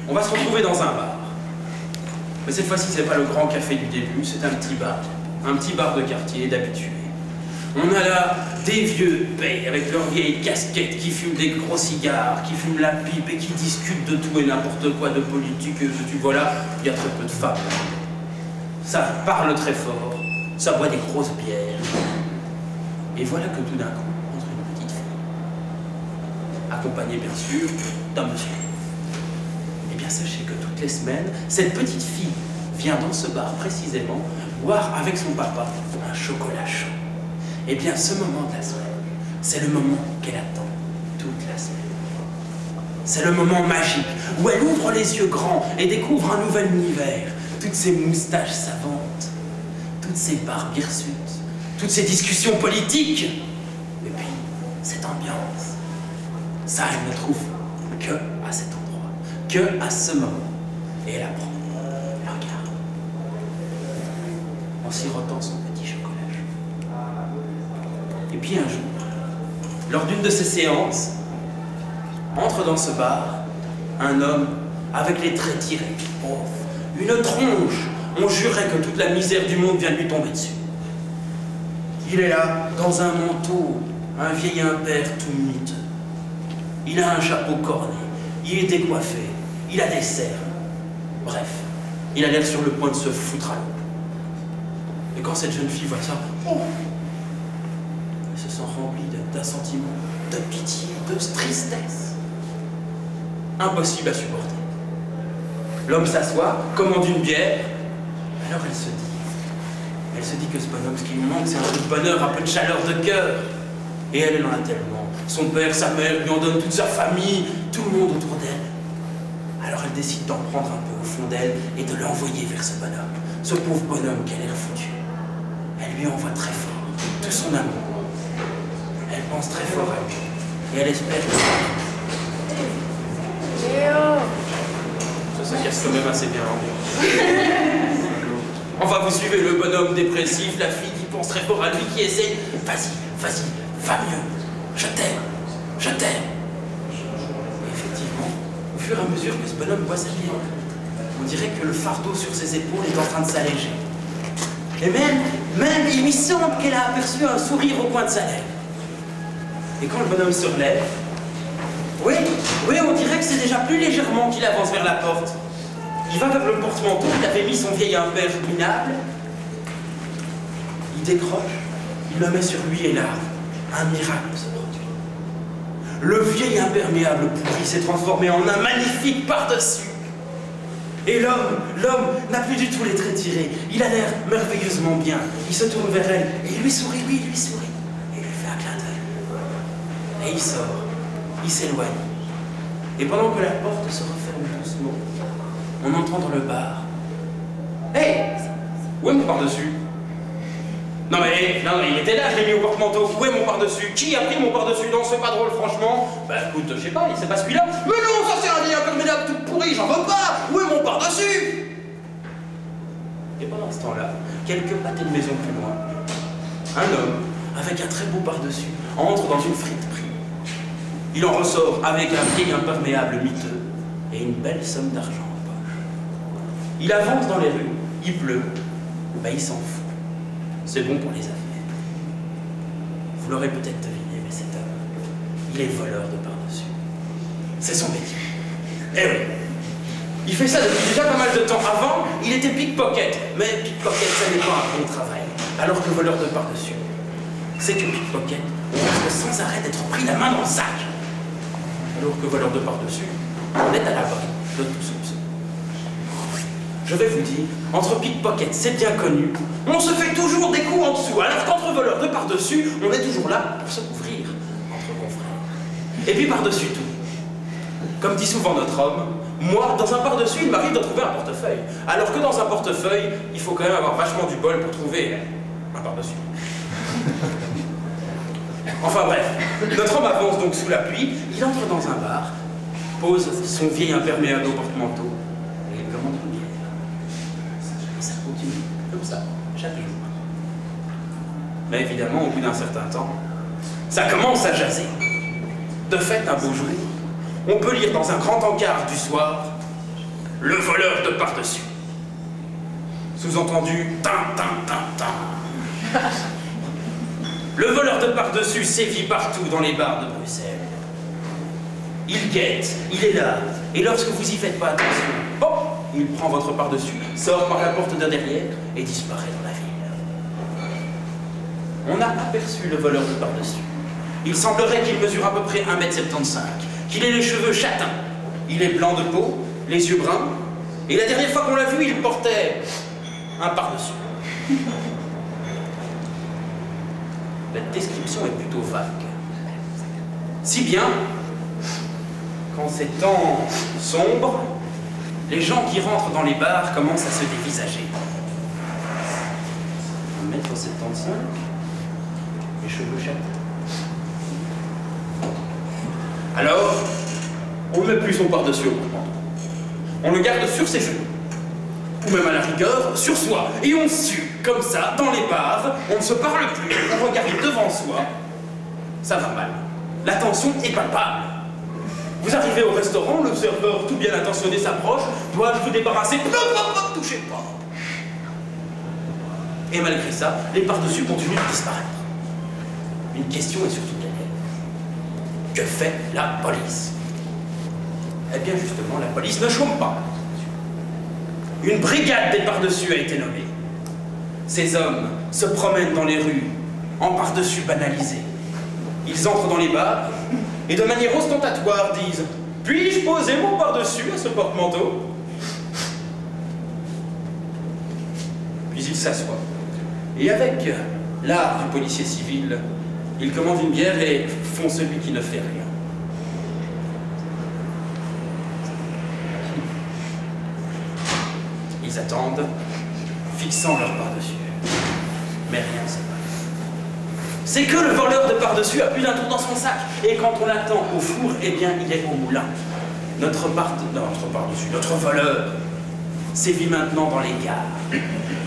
On va se retrouver dans un bar. Mais cette fois-ci, c'est pas le grand café du début, c'est un petit bar. Un petit bar de quartier d'habitués. On a là des vieux paix avec leurs vieilles casquettes qui fument des gros cigares, qui fument la pipe et qui discutent de tout et n'importe quoi, de politique, tu vois là, il y a très peu de femmes. Ça parle très fort, ça boit des grosses bières. Et voilà que tout d'un coup, entre une petite fille, accompagnée bien sûr d'un monsieur. Eh bien sachez que toutes les semaines, cette petite fille vient dans ce bar précisément boire avec son papa un chocolat chaud. Eh bien, ce moment de la semaine, c'est le moment qu'elle attend toute la semaine. C'est le moment magique où elle ouvre les yeux grands et découvre un nouvel univers. Toutes ces moustaches savantes, toutes ces barbes hirsutes, toutes ces discussions politiques. Et puis, cette ambiance, ça, elle ne trouve que à cet endroit, que à ce moment. Et elle apprend, elle regarde, en sirotant son petit chocolat. Et puis un jour, lors d'une de ces séances, entre dans ce bar un homme avec les traits tirés, pauvre, une tronche. On jurait que toute la misère du monde vient de lui tomber dessus. Il est là, dans un manteau, un vieil impair tout miteux. Il a un chapeau corné, il est décoiffé, il a des cernes. Bref, il a l'air sur le point de se foutre à l'eau. Et quand cette jeune fille voit ça, oh, se sent rempli d'un sentiment de pitié, de tristesse. Impossible à supporter. L'homme s'assoit, commande une bière, alors elle se dit que ce bonhomme, ce qui lui manque, c'est un peu de bonheur, un peu de chaleur de cœur. Et elle en a tellement. Son père, sa mère lui en donnent toute sa famille, tout le monde autour d'elle. Alors elle décide d'en prendre un peu au fond d'elle et de l'envoyer vers ce bonhomme. Ce pauvre bonhomme qui a l'air foutu. Elle lui envoie très fort tout son amour. Elle pense très fort à lui. Et elle espère que ça se casse quand même assez bien l'ambiance. Enfin, vous suivez le bonhomme dépressif, la fille qui pense très fort à lui, qui essaye. Vas-y, vas-y, va mieux. Je t'aime, je t'aime. Et effectivement, au fur et à mesure que ce bonhomme boit sa bière, on dirait que le fardeau sur ses épaules est en train de s'alléger. Et même, il lui semble qu'elle a aperçu un sourire au coin de sa lèvre. Et quand le bonhomme se relève, oui, on dirait que c'est déjà plus légèrement qu'il avance vers la porte. Il va vers le porte-manteau, il avait mis son vieil impair minable. Il décroche, il le met sur lui et là, un miracle se produit. Le vieil imperméable pourri s'est transformé en un magnifique par-dessus. Et l'homme n'a plus du tout les traits tirés. Il a l'air merveilleusement bien. Il se tourne vers elle et il lui sourit, Et il lui fait un clin d'œil. Et il sort, il s'éloigne. Et pendant que la porte se referme doucement, on entend dans le bar. Hé, où est mon par-dessus? Non mais il était là, je l'ai mis au porte-manteau. Où est mon par-dessus? Qui a pris mon par-dessus? Non, c'est pas drôle, franchement. Bah écoute, je sais pas, c'est pas celui-là. Mais non, ça c'est un vieil imperméable tout pourri, j'en veux pas. Où est mon par-dessus? Et pendant ce temps-là, quelques pâtés de maison plus loin, un homme, avec un très beau par-dessus, entre dans une friterie. Il en ressort avec un vieil imperméable miteux et une belle somme d'argent en poche. Il avance dans les rues, il pleut, ben il s'en fout. C'est bon pour les affaires. Vous l'aurez peut-être deviné, mais cet homme, il est voleur de par-dessus. C'est son métier. Eh oui. Il fait ça depuis déjà pas mal de temps. Avant, il était pickpocket. Mais pickpocket, ça n'est pas un bon travail. Alors que voleur de par-dessus, c'est que pickpocket, on risque sans arrêt d'être pris la main dans le sac. Alors que voleur de par-dessus, on est à l'abri de tout soupçon. Je vais vous dire, entre pickpocket, c'est bien connu, on se fait toujours des coups en dessous, alors qu'entre voleurs de par-dessus, on est toujours là pour se couvrir entre confrères. Et puis par-dessus tout, comme dit souvent notre homme, moi, dans un par-dessus, il m'arrive de trouver un portefeuille. Alors que dans un portefeuille, il faut quand même avoir vachement du bol pour trouver un par-dessus. Enfin bref, notre homme avance donc sous la pluie, il entre dans un bar, pose son vieil imperméable au porte-manteau et il commande une bière. Et ça continue, comme ça, chaque jour. Mais évidemment, au bout d'un certain temps, ça commence à jaser. De fait, un beau jour, on peut lire dans un grand encart du soir le voleur de par-dessus. Sous-entendu, tin. Le voleur de par-dessus sévit partout dans les bars de Bruxelles. Il guette, il est là, et lorsque vous y faites pas attention, hop, il prend votre par-dessus, sort par la porte de derrière et disparaît dans la ville. On a aperçu le voleur de par-dessus. Il semblerait qu'il mesure à peu près 1,75 m, qu'il ait les cheveux châtains, il est blanc de peau, les yeux bruns, et la dernière fois qu'on l'a vu, il portait un par-dessus. La description est plutôt vague. Si bien qu'en ces temps sombres, les gens qui rentrent dans les bars commencent à se dévisager. 1,75 m, les cheveux châtains. Alors, on ne met plus son par-dessus au porte-manteau. On le garde sur ses genoux, ou même à la rigueur, sur soi. Et on sue, comme ça, dans les bars, on ne se parle plus, on regarde devant soi. Ça va mal. La tension est palpable. Vous arrivez au restaurant, le serveur tout bien intentionné s'approche. Dois-je vous débarrasser? Non, touchez pas. Et malgré ça, les par-dessus continuent de disparaître. Une question est surtout laquelle? Que fait la police? Eh bien justement, la police ne chôme pas. Une brigade des par-dessus a été nommée. Ces hommes se promènent dans les rues en par-dessus banalisés. Ils entrent dans les bars et de manière ostentatoire disent « Puis-je poser mon par-dessus à ce porte-manteau » Puis ils s'assoient. Et avec l'art du policier civil, ils commandent une bière et font celui qui ne fait rien. Ils attendent, fixant leur par-dessus. Mais rien ne se passe. C'est que le voleur de par-dessus a plus d'un tour dans son sac. Et quand on l'attend au four, eh bien, il est au moulin. Notre voleur sévit maintenant dans les gares.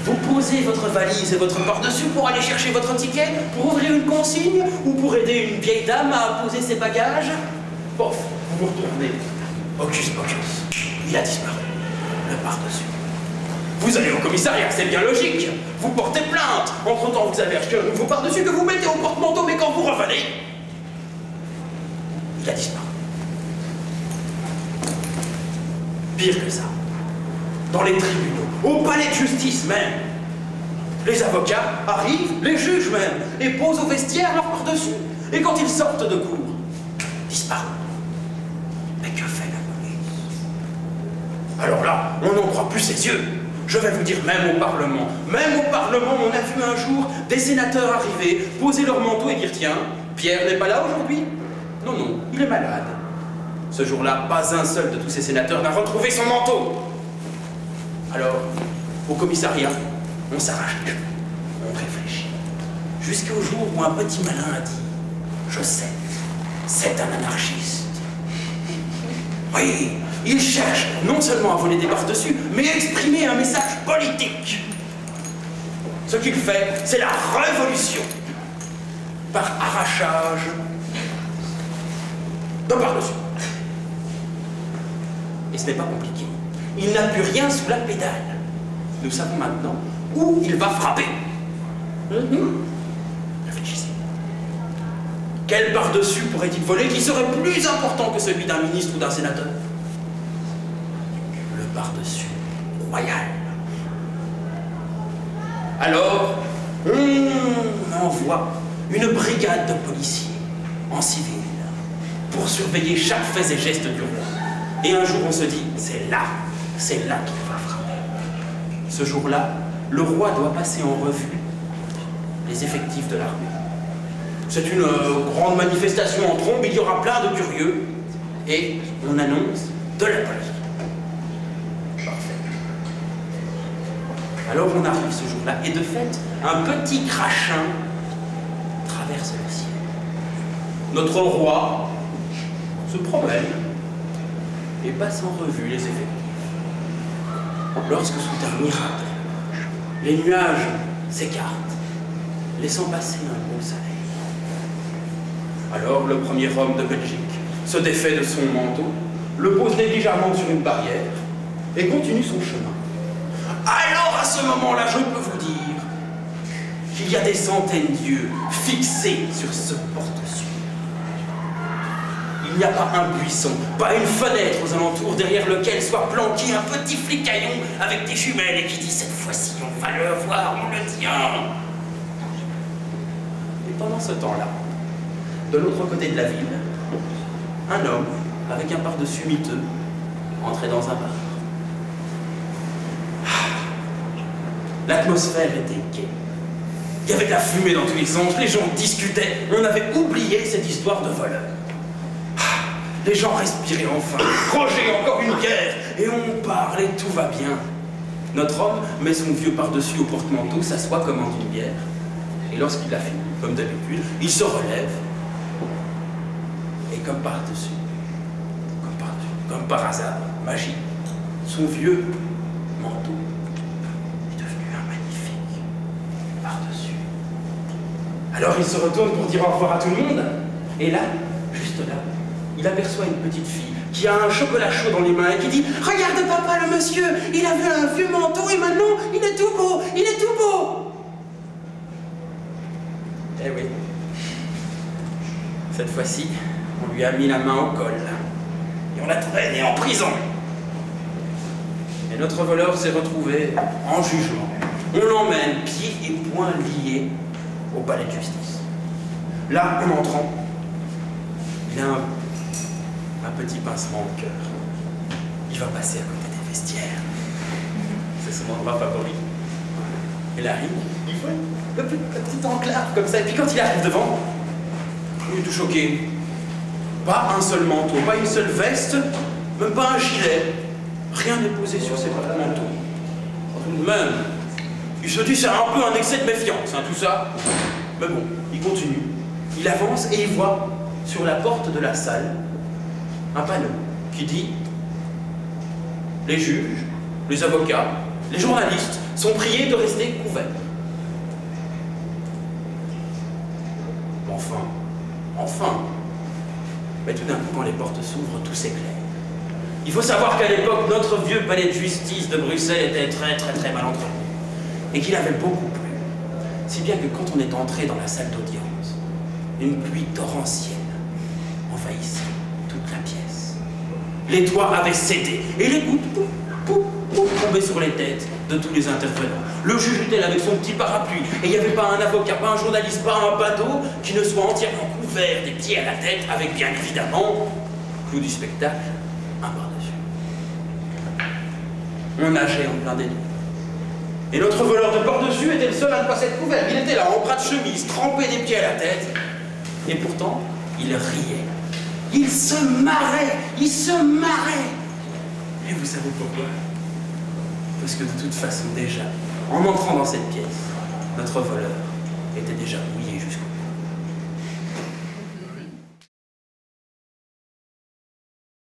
Vous posez votre valise et votre par-dessus pour aller chercher votre ticket, pour ouvrir une consigne, ou pour aider une vieille dame à poser ses bagages. Pof, vous vous retournez. Hocus pocus, il a disparu. Le par-dessus. Vous allez au commissariat, c'est bien logique. Vous portez plainte. Entre-temps, vous avez acheté un nouveau par-dessus que vous mettez au porte-manteau, mais quand vous revenez, il a disparu. Pire que ça, dans les tribunaux, au palais de justice même, les avocats arrivent, les juges même, et posent au vestiaire leur par-dessus. Et quand ils sortent de cour, disparus. Mais que fait la police? Alors là, on n'en croit plus ses yeux. Je vais vous dire, même au Parlement, on a vu un jour des sénateurs arriver, poser leur manteau et dire « Tiens, Pierre n'est pas là aujourd'hui ?» Non, non, il est malade. Ce jour-là, pas un seul de tous ces sénateurs n'a retrouvé son manteau. Alors, au commissariat, on s'arrache les cheveux, on réfléchit. Jusqu'au jour où un petit malin a dit « Je sais, c'est un anarchiste. » Oui, il cherche non seulement à voler des par-dessus, mais à exprimer un message politique. Ce qu'il fait, c'est la révolution. Par arrachage de par-dessus. Et ce n'est pas compliqué. Il n'a plus rien sous la pédale. Nous savons maintenant où il va frapper. Réfléchissez. Quel par-dessus pourrait-il voler qui serait plus important que celui d'un ministre ou d'un sénateur? Le par-dessus royal. Alors, on envoie une brigade de policiers en civil pour surveiller chaque fait et geste du roi. Et un jour, on se dit, c'est là qu'il va frapper. Ce jour-là, le roi doit passer en revue les effectifs de l'armée. C'est une grande manifestation en trombe, il y aura plein de curieux, et on annonce de la police. Parfait. Alors on arrive ce jour-là, et de fait, un petit crachin traverse le ciel. Notre roi se promène et passe en revue les effectifs. Lorsque soudain, miracle, les nuages s'écartent, laissant passer un beau soleil. Alors le premier homme de Belgique se défait de son manteau, le pose négligemment sur une barrière et continue son chemin. Alors à ce moment-là, je peux vous dire qu'il y a des centaines d'yeux fixés sur ce porte-suie. Il n'y a pas un buisson, pas une fenêtre aux alentours derrière lequel soit planqué un petit flicaillon avec des jumelles et qui dit « Cette fois-ci, on va le voir, on le tient !» Et pendant ce temps-là, de l'autre côté de la ville, un homme avec un pardessus miteux entrait dans un bar. L'atmosphère était gaie. Il y avait de la fumée dans tous les sens, les gens discutaient, on avait oublié cette histoire de voleur. Les gens respiraient enfin, Roger, encore une guerre, et on parle et tout va bien. Notre homme met son vieux pardessus au porte-manteau, s'assoit, commande une bière, et lorsqu'il a fini, comme d'habitude, il se relève, et comme par hasard, magie, son vieux manteau est devenu un magnifique pardessus. Alors il se retourne pour dire au revoir à tout le monde, et là, juste là, il aperçoit une petite fille qui a un chocolat chaud dans les mains et qui dit « Regarde papa, le monsieur, il avait un vieux manteau et maintenant il est tout beau, il est tout beau !» Eh oui, cette fois-ci, on lui a mis la main au col et on l'a traîné en prison. Et notre voleur s'est retrouvé en jugement. On l'emmène pieds et poings liés au palais de justice. Là, en entrant, il a un petit pincement de cœur. Il va passer à côté des vestiaires. C'est son endroit favori. Et Larry, il voit le petit enclave comme ça. Et puis quand il arrive devant, il est tout choqué. Pas un seul manteau, pas une seule veste, même pas un gilet. Rien n'est posé sur ses manteaux. Tout de même, il se dit c'est un peu un excès de méfiance, hein, tout ça. Mais bon, il continue. Il avance et il voit sur la porte de la salle un panneau qui dit « Les juges, les avocats, les journalistes sont priés de rester couverts. » Enfin. Mais tout d'un coup, quand les portes s'ouvrent, tout s'éclaire. Il faut savoir qu'à l'époque, notre vieux palais de justice de Bruxelles était très mal entretenu. Et qu'il avait beaucoup plu. Si bien que quand on est entré dans la salle d'audience, une pluie torrentielle envahissait toute la pièce. Les toits avaient cédé et les gouttes tombaient sur les têtes de tous les intervenants. Le juge était là avec son petit parapluie et il n'y avait pas un avocat, pas un journaliste, pas un badaud qui ne soit entièrement couvert des pieds à la tête avec bien évidemment, clou du spectacle, un pardessus. On nageait en plein dénuement. Et notre voleur de pardessus était le seul à ne pas s'être couvert. Il était là en bras de chemise, trempé des pieds à la tête. Et pourtant, il riait. Il se marrait. Et vous savez pourquoi? Parce que de toute façon, déjà, en entrant dans cette pièce, notre voleur était déjà mouillé jusqu'au